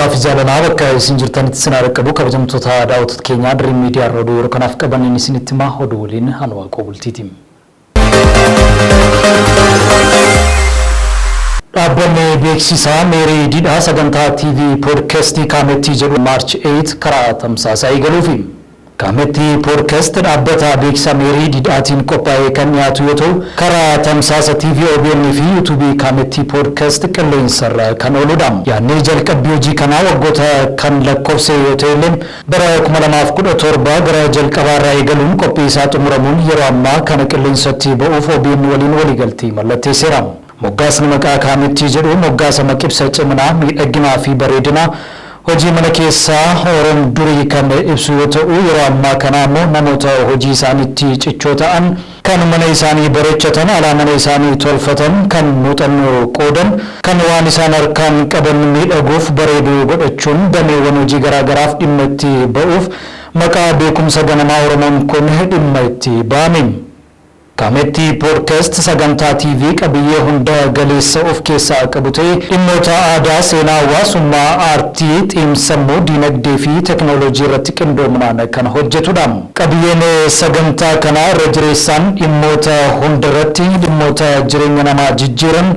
Kabajamtootaaf jaalalaa bakka isin jirtanitti isin argamu kabajamtoota daawwattoota keenya Dream Media Rooduu yeroo kanaaf qabanneen isinitti himaa oduu waliin Hanwaa Qoobultiiti. Dhaabbanni beeksisaa Meerii Didhaa sagantaa TV Podcast Kaametti jedhu March 8 karaa tamsaasaa eegaluufi. Kaametti Podcast dhaabbata beeksisaa Meerii Didhaatiin qophaa'ee kan dhiyaatu yoo ta'u karaa tamsaasa TV OBN fi YouTube Kaametti Podcast qilleensarra kan ooludha. Yaadni jalqabbii hojii kanaa waggoota kan lakkoofse yoo ta'e bara 2017 gara jalqabaarraa eegaluun qophii isaa xumuramuun yeroo ammaa kana qilleensatti ba'uuf OBN waliin waliigaltee mallatteesseera. Moggaasni maqaa Kaametti jedhu moggaasa maqibsa ciminaa miidhaginaa fi bareedinaa hojii mana keessaa Oromoo durii kan ibsu yoo ta'u yeroo ammaa kana immoo namoota hojii isaaniitti cichoo ta'an kan mana isaanii bareechatan alaa mana isaanii tolfatan kan muuxannoo qoodan kan waan isaan harkaan qaban miidhaguuf bareeduu godhachuun dameewwan hojii garaagaraaf dhimma itti ba'uuf maqaa beekumsa ganamaa Oromoon kun dhimma itti ba'ame. Kaametti Podcast sagantaa TV qabiyyee hunda galeessa of keessaa qabu ta'ee dhimmoota aadaa, seenaa, hawaasummaa, aartii, xiinsammuu, diinagdee fi teknooloojii irratti qindoominaan kan hojjetudha. Qabiyyeen sagantaa kanaa irra jireessaan dhimmoota hunda irratti dhimmoota jireenya namaa jijjiiran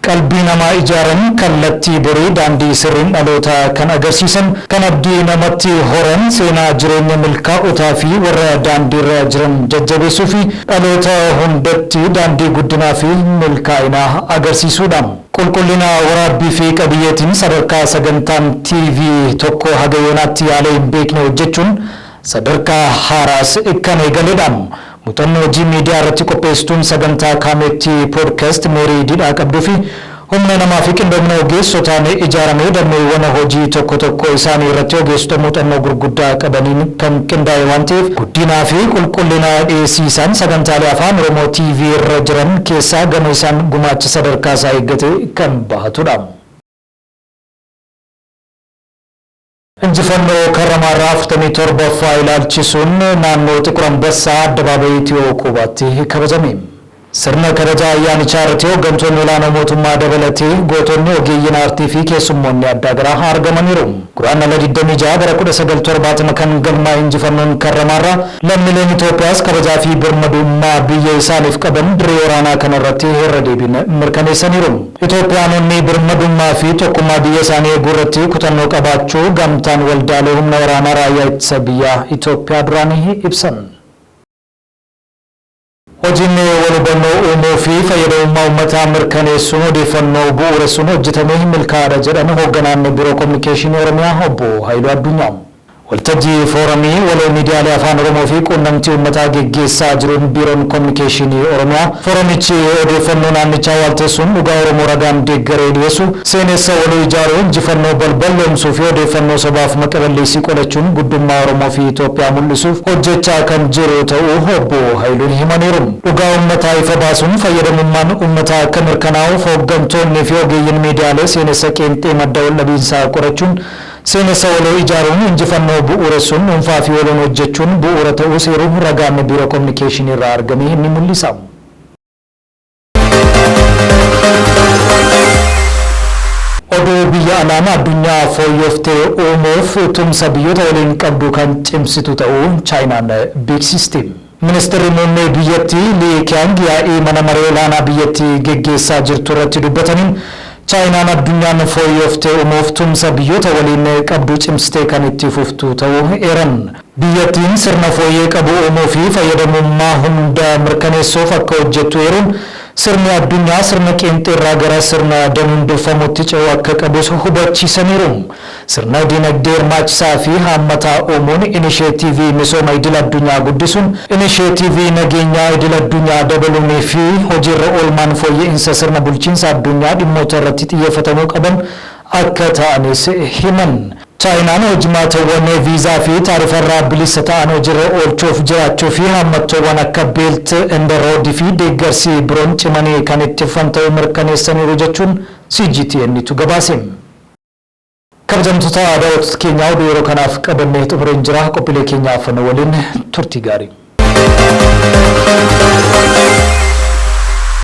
qalbii namaa ijaaran kallattii borii daandii sirriin dhaloota kan agarsiisan kan abdii namatti horan seenaa jireenya milkaa'otaa fi warra daandiirra jiran jajjabeessuu fi dhaloota hundatti daandii guddinaa fi milkaa'inaa agarsiisuudha. Qulqullina waraabbii fi qabiyyeetiin sadarkaa sagantaan TV tokko haga yoonaatti yaalee hin beekne hojjechuun sadarkaa haaraas kan eegaledha. Muuxannoo hojii miidiyaa irratti qopheessituun sagantaa Kaametti Podcast Meerii Didhaa qabduu fi humna namaa fi qindoomina ogeessotaan ijaaramee dameewwan hojii tokko isaanii irratti ogeessota muuxannoo gurguddaa qabaniin kan qindaa'e waan ta'eef guddinaa fi qulqullina dhiyeessiisaan sagantaalee afaan Oromoo TV irra jiran keessaa gama isaan gumaacha sadarkaa isaa eeggate kan bahatudha. Injifannoo Karramarraa 47ffaa ilaalchisuun naannoo Xiqur Ambassaa Addabaabayii Itiyoo Qubaatti kabajame. Sirna kabajaa ayyaanichaa irratti hooggantoonni olaanoo mootummaa dabalatee gootonni ogeeyyiin aartii fi keessummoonni adda garaa argamaniiru. Guraandhala 26 bara 1970 kan galmaa'e injifannoon Karramarraa lammiileen Itoophiyaas kabajaa fi birmadummaa biyya isaaniif qaban dirree waraanaa kana irratti irra deebiin mirkaneessaniiru. Itoophiyaanonni birmadummaa fi tokkummaa biyya isaanii eeguu irratti kutannoo qabaachuu gamtaan waldaalee humna waraanaa raayyaa ittisa biyyaa Itoophiyaa duraanii ibsan. Hojiin walhubannoo uumuu fi fayyadamummaa uummataa mirkaneessuun odeeffannoo bu'uuressuun hojjetamee milkaa'aadha jedhan hoogganaan Biiroo Kominikeeshinii Oromiyaa Obbo Haayiluu Addunyaa. Waltajjii Foorumii waloo miidiyaalee afaan Oromoo fi quunnamtii uummataa geggeessaa jiruun Biiroon Kominikeeshinii Oromiyaa Foorumichi odeeffannoo naannichaa waalteessuun dhugaa Oromoo ragaan deeggaree dhiyeessu seenessa waloo ijaaruu injifannoo balballoomsuu fi odeeffannoo sobaaf maqaballeessii qolachuun guddummaa Oromoo fi Itoophiyaa mul'isuuf hojjechaa kan jiru ta'uu Obbo Haayiluun himaniiru. Dhugaa uummataa ifa baasuun fayyadamummaan uummataa akka mirkanaa'uuf hooggantoonni fi ogeeyyiin miidiyaalee seenessa qeenxee madda waldhabiinsaa qorachuun seenessa waloo ijaaruun injifannoo bu'uuressuun dhuunfaa fi waloon hojjechuun bu'uura ta'uu seeruu ragaan Biiroo Kominikeeshinii irraa argame ni mul'isa. Oduu biyya alaanaa addunyaa fooyyooftee uumuuf tumsa biyyoota waliin qabdu kan cimsitu ta'uu Chaayinaan beeksisti. Ministeerri muummee biyyattii Lii Qiang yaa'ii mana maree olaanaa biyyattii geggeessaa jirtu irratti dubbataniin Chaayinaan addunyaan fooyyooftee uumuuf tumsa biyyoota waliin qabdu cimsitee kan itti fuftu ta'uu eeran. Biyyattiin sirna fooyyee qabu uumuu fi fayyadamummaa hunda mirkaneessuuf akka hojjettu eeruun sirni addunyaa sirna qeenxeerraa gara sirna danuun durfamutti ce'uu akka qabus hubachiisaniiru. Sirna dinagdee hirmaachisaa fi haammataa uumuun inisheetiivii misooma idil addunyaa guddisuun inisheetiivii nageenyaa idil addunyaa dabaluunii fi hojiirra oolmaan fooyya'insa sirna bulchiinsa addunyaa dhimmoota irratti xiyyeeffatamuu qaban akka ta'anis himan. Chaayinaan hojimaatawwan viizaa fi taarifarraa bilisa ta'an hojiirra oolchuuf jiraachuu fi haammattoowwan akka beelt and road fi deeggarsi biroon cimanii kan itti fufan ta'uu mirkaneessaniiru jechuun CGTN-tu gabaase. Kabajamtoota daawwattoota keenyaa oduu yeroo kanaaf qabannee xumureen jira. Qophiilee keenyaaf waliin turtii gaarii.